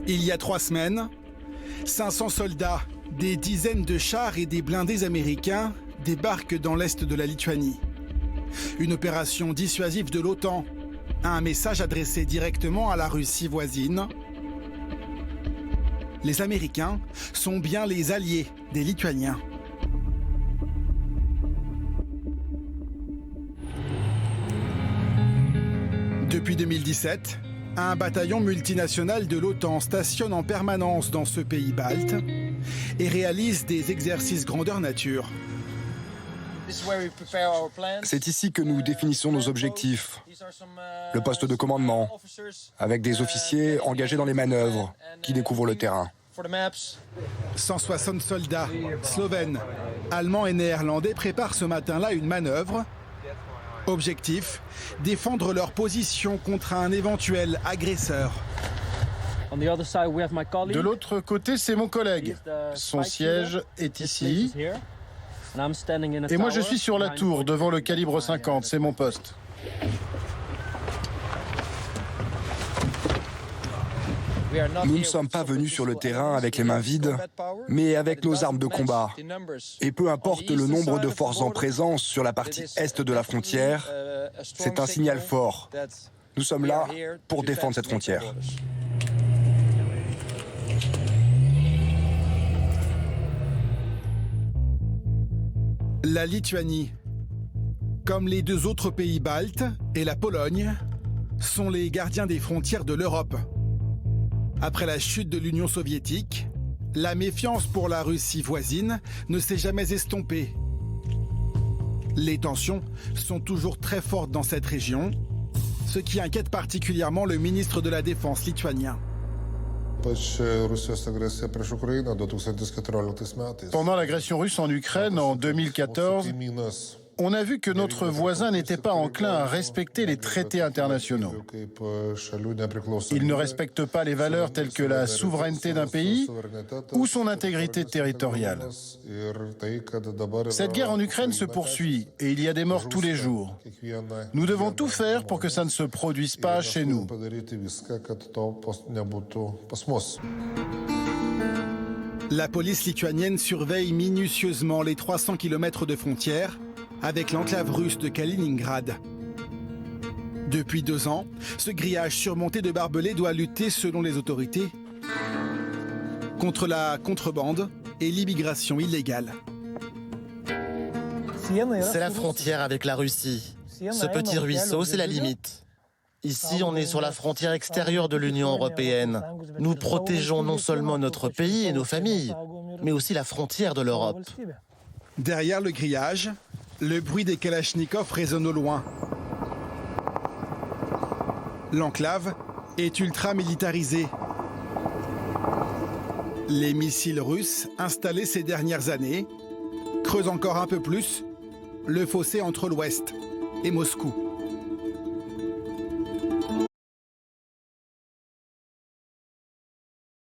Il y a 3 semaines, 500 soldats, des dizaines de chars et des blindés américains débarquent dans l'est de la Lituanie. Une opération dissuasive de l'OTAN, un message adressé directement à la Russie voisine. Les Américains sont bien les alliés des Lituaniens. Depuis 2017, un bataillon multinational de l'OTAN stationne en permanence dans ce pays balte et réalise des exercices grandeur nature. C'est ici que nous définissons nos objectifs. Le poste de commandement, avec des officiers engagés dans les manœuvres qui découvrent le terrain. 160 soldats slovènes, allemands et néerlandais préparent ce matin-là une manœuvre. Objectif, défendre leur position contre un éventuel agresseur. De l'autre côté, c'est mon collègue. Son siège est ici. Et moi, je suis sur la tour, devant le calibre 50. C'est mon poste. Nous ne sommes pas venus sur le terrain avec les mains vides, mais avec nos armes de combat. Et peu importe le nombre de forces en présence sur la partie est de la frontière, c'est un signal fort. Nous sommes là pour défendre cette frontière. La Lituanie, comme les 2 autres pays baltes et la Pologne, sont les gardiens des frontières de l'Europe. Après la chute de l'Union soviétique, la méfiance pour la Russie voisine ne s'est jamais estompée. Les tensions sont toujours très fortes dans cette région, ce qui inquiète particulièrement le ministre de la Défense lituanien. Pendant l'agression russe en Ukraine en 2014, on a vu que notre voisin n'était pas enclin à respecter les traités internationaux. Il ne respecte pas les valeurs telles que la souveraineté d'un pays ou son intégrité territoriale. Cette guerre en Ukraine se poursuit et il y a des morts tous les jours. Nous devons tout faire pour que ça ne se produise pas chez nous. La police lituanienne surveille minutieusement les 300 km de frontière avec l'enclave russe de Kaliningrad. Depuis 2 ans, ce grillage surmonté de barbelés doit lutter, selon les autorités, contre la contrebande et l'immigration illégale. C'est la frontière avec la Russie. Ce petit ruisseau, c'est la limite. Ici, on est sur la frontière extérieure de l'Union européenne. Nous protégeons non seulement notre pays et nos familles, mais aussi la frontière de l'Europe. Derrière le grillage, le bruit des kalachnikovs résonne au loin. L'enclave est ultra militarisée. Les missiles russes installés ces dernières années creusent encore un peu plus le fossé entre l'Ouest et Moscou.